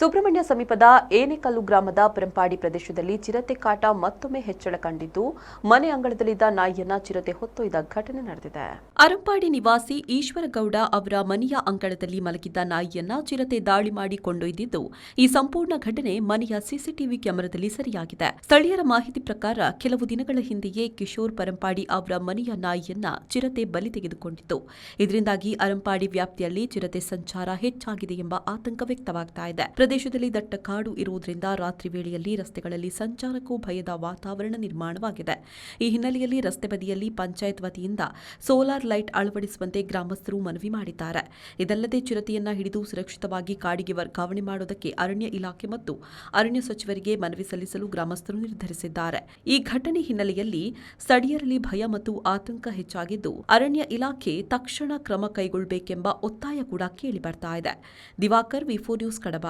ಸುಬ್ರಹ್ಮಣ್ಯ ಸಮೀಪದ ಏನೆಕಲ್ಲು ಗ್ರಾಮದ ಪರಂಪಾಡಿ ಪ್ರದೇಶದಲ್ಲಿ ಚಿರತೆ ಕಾಟ ಮತ್ತೊಮ್ಮೆ ಹೆಚ್ಚಳ ಕಂಡಿದ್ದು ಮನೆ ಅಂಗಳದಲ್ಲಿದ್ದ ನಾಯಿಯನ್ನ ಚಿರತೆ ಹೊತ್ತೊಯ್ದ ಘಟನೆ ನಡೆದಿದೆ. ಅರಂಪಾಡಿ ನಿವಾಸಿ ಈಶ್ವರಗೌಡ ಅವರ ಮನೆಯ ಅಂಗಳದಲ್ಲಿ ಮಲಗಿದ್ದ ನಾಯಿಯನ್ನ ಚಿರತೆ ದಾಳಿ ಮಾಡಿ ಕೊಂಡೊಯ್ದಿದ್ದು, ಈ ಸಂಪೂರ್ಣ ಘಟನೆ ಮನೆಯ ಸಿಸಿಟಿವಿ ಕ್ಯಾಮೆರಾದಲ್ಲಿ ಸೆರೆಯಾಗಿದೆ. ಸ್ಥಳೀಯರ ಮಾಹಿತಿ ಪ್ರಕಾರ ಕೆಲವು ದಿನಗಳ ಹಿಂದೆಯೇ ಕಿಶೋರ್ ಪರಂಪಾಡಿ ಅವರ ಮನೆಯ ನಾಯಿಯನ್ನ ಚಿರತೆ ಬಲಿ ತೆಗೆದುಕೊಂಡಿತ್ತು. ಇದರಿಂದಾಗಿ ಅರಂಪಾಡಿ ವ್ಯಾಪ್ತಿಯಲ್ಲಿ ಚಿರತೆ ಸಂಚಾರ ಹೆಚ್ಚಾಗಿದೆ ಎಂಬ ಆತಂಕ ವ್ಯಕ್ತವಾಗ್ತಾ ಇದೆ. ಪ್ರದೇಶದಲ್ಲಿ ದಟ್ಟ ಕಾಡು ಇರುವುದರಿಂದ ರಾತ್ರಿ ವೇಳೆಯಲ್ಲಿ ರಸ್ತೆಗಳಲ್ಲಿ ಸಂಚಾರಕ್ಕೂ ಭಯದ ವಾತಾವರಣ ನಿರ್ಮಾಣವಾಗಿದೆ. ಈ ಹಿನ್ನೆಲೆಯಲ್ಲಿ ರಸ್ತೆ ಬದಿಯಲ್ಲಿ ಪಂಚಾಯತ್ ವತಿಯಿಂದ ಸೋಲಾರ್ ಲೈಟ್ ಅಳವಡಿಸುವಂತೆ ಗ್ರಾಮಸ್ಥರು ಮನವಿ ಮಾಡಿದ್ದಾರೆ. ಇದಲ್ಲದೆ ಚಿರತೆಯನ್ನ ಹಿಡಿದು ಸುರಕ್ಷಿತವಾಗಿ ಕಾಡಿಗೆ ವರ್ಗಾವಣೆ ಮಾಡುವುದಕ್ಕೆ ಅರಣ್ಯ ಇಲಾಖೆ ಮತ್ತು ಅರಣ್ಯ ಸಚಿವರಿಗೆ ಮನವಿ ಸಲ್ಲಿಸಲು ಗ್ರಾಮಸ್ಥರು ನಿರ್ಧರಿಸಿದ್ದಾರೆ. ಈ ಘಟನೆ ಹಿನ್ನೆಲೆಯಲ್ಲಿ ಸ್ಥಳೀಯರಲ್ಲಿ ಭಯ ಮತ್ತು ಆತಂಕ ಹೆಚ್ಚಾಗಿದ್ದು, ಅರಣ್ಯ ಇಲಾಖೆ ತಕ್ಷಣ ಕ್ರಮ ಕೈಗೊಳ್ಳಬೇಕೆಂಬ ಒತ್ತಾಯ ಕೂಡ ಕೇಳಿ ಬರ್ತಾ ಇದೆ. ದಿವಾಕರ್, ವಿ4 ನ್ಯೂಸ್, ಕಡಬ.